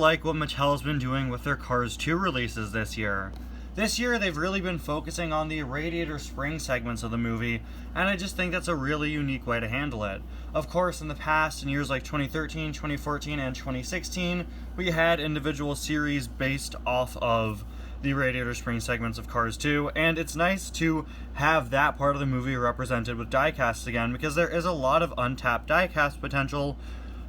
like what Mattel's been doing with their Cars 2 releases this year. This year, they've really been focusing on the radiator spring segments of the movie, and I just think that's a really unique way to handle it. Of course, in the past, in years like 2013, 2014, and 2016, we had individual series based off of the radiator spring segments of Cars 2, and it's nice to have that part of the movie represented with diecasts again, because there is a lot of untapped diecast potential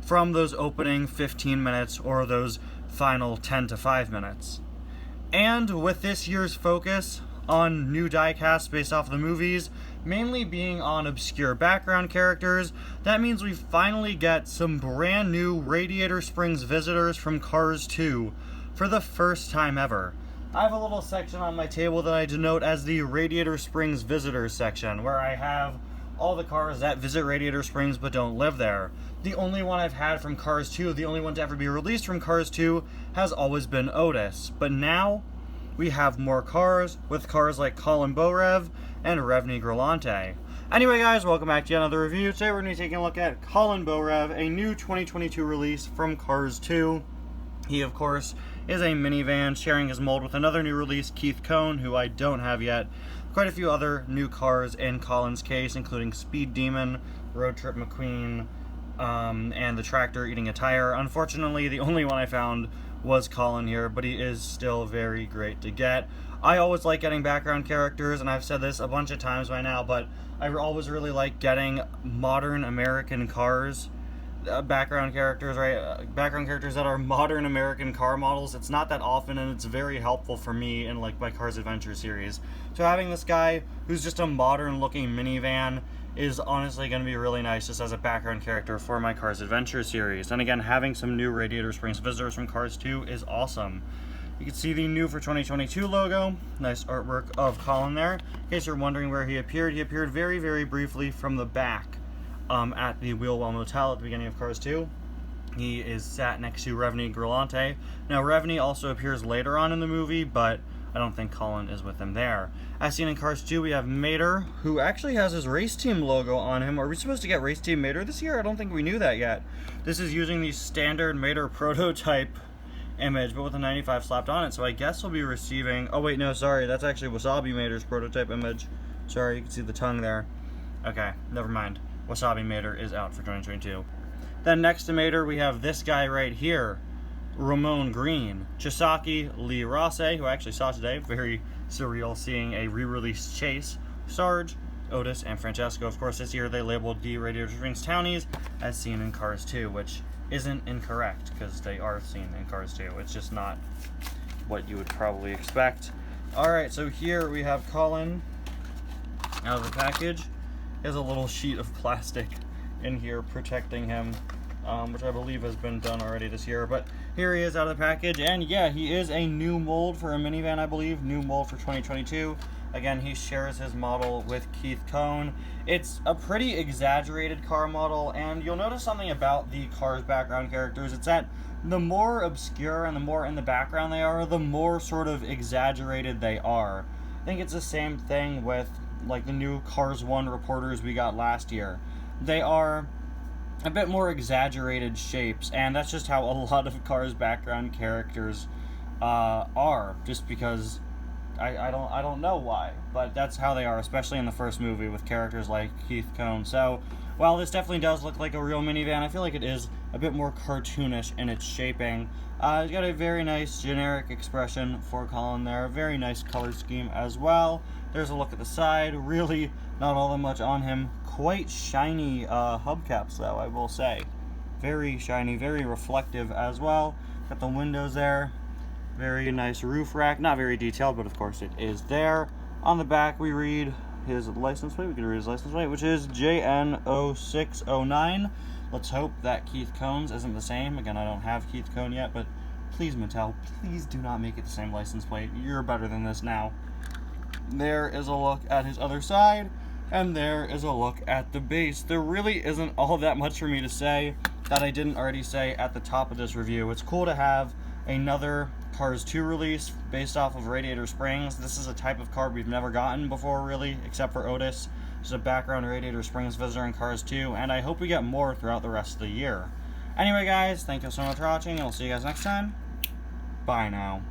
from those opening 15 minutes or those final 10 to 5 minutes. And with this year's focus on new diecasts based off of the movies, mainly being on obscure background characters, that means we finally get some brand new Radiator Springs visitors from Cars 2 for the first time ever. I have a little section on my table that I denote as the Radiator Springs Visitors section, where I have all the cars that visit Radiator Springs but don't live there. The only one I've had from Cars 2, the only one to ever be released from Cars 2, has always been Otis. But now, we have more cars, with cars like Colin Bohrev and Revni Grelante. Anyway guys, welcome back to another review. Today we're going to be taking a look at Colin Bohrev, a new 2022 release from Cars 2. He, of course, is a minivan sharing his mold with another new release, Keith Cone, who I don't have yet. Quite a few other new cars in Colin's case, including Speed Demon, Road Trip McQueen, and the Tractor Eating a Tire. Unfortunately, the only one I found was Colin here, but he is still very great to get. I always like getting background characters, and I've said this a bunch of times by now, but I always really like getting modern American cars. Background characters, right? Background characters that are modern American car models. It's not that often, and it's very helpful for me in like my Cars Adventure series. So having this guy who's just a modern looking minivan is honestly going to be really nice just as a background character for my Cars Adventure series. And again, having some new Radiator Springs visitors from Cars 2 is awesome. You can see the new for 2022 logo. Nice artwork of Colin there. In case you're wondering where he appeared very, very briefly from the back. At the Wheelwell Motel at the beginning of Cars 2. He is sat next to Revni Grelante. Now, Revni also appears later on in the movie, but I don't think Colin is with him there. As seen in Cars 2, we have Mater, who actually has his race team logo on him. Are we supposed to get race team Mater this year? I don't think we knew that yet. This is using the standard Mater prototype image, but with a 95 slapped on it, so I guess we'll be receiving... Oh, wait, no, sorry. That's actually Wasabi Mater's prototype image. Sorry, you can see the tongue there. Okay, never mind. Wasabi Mater is out for 2022. Then next to Mater, we have this guy right here, Ramon Green, Chisaki Lee Rosse, who I actually saw today. Very surreal seeing a re-released Chase, Sarge, Otis, and Francesco. Of course, this year they labeled the Radiator Springs Townies as seen in Cars 2, which isn't incorrect, because they are seen in Cars 2. It's just not what you would probably expect. Alright, so here we have Colin out of the package. Has a little sheet of plastic in here protecting him, which I believe has been done already this year. But here he is out of the package, and yeah, he is a new mold for a minivan, I believe. New mold for 2022. Again, he shares his model with Keith Cone. It's a pretty exaggerated car model, and you'll notice something about the car's background characters. It's that the more obscure and the more in the background they are, the more sort of exaggerated they are. I think it's the same thing with like the new Cars 1 reporters we got last year. They are a bit more exaggerated shapes, and that's just how a lot of Cars background characters are, just because I don't know why, but that's how they are, especially in the first movie with characters like Keith Cone. So while this definitely does look like a real minivan, I feel like it is a bit more cartoonish in its shaping. It's got a very nice generic expression for Colin there, very nice color scheme as well. There's a look at the side, really not all that much on him. Quite shiny hubcaps though, I will say. Very shiny, very reflective as well. Got the windows there. Very nice roof rack, not very detailed, but of course it is there. On the back we read his license plate, we can read his license plate, which is JN0609. Let's hope that Keith Cone's isn't the same. Again, I don't have Keith Cone yet, but please Mattel, please do not make it the same license plate. You're better than this now. There is a look at his other side, and there is a look at the base. There really isn't all that much for me to say that I didn't already say at the top of this review. It's cool to have another Cars 2 release based off of Radiator Springs. This is a type of car we've never gotten before, really, except for Otis. Just a background Radiator Springs visitor in Cars 2, and I hope we get more throughout the rest of the year. Anyway, guys, thank you so much for watching, and I'll see you guys next time. Bye now.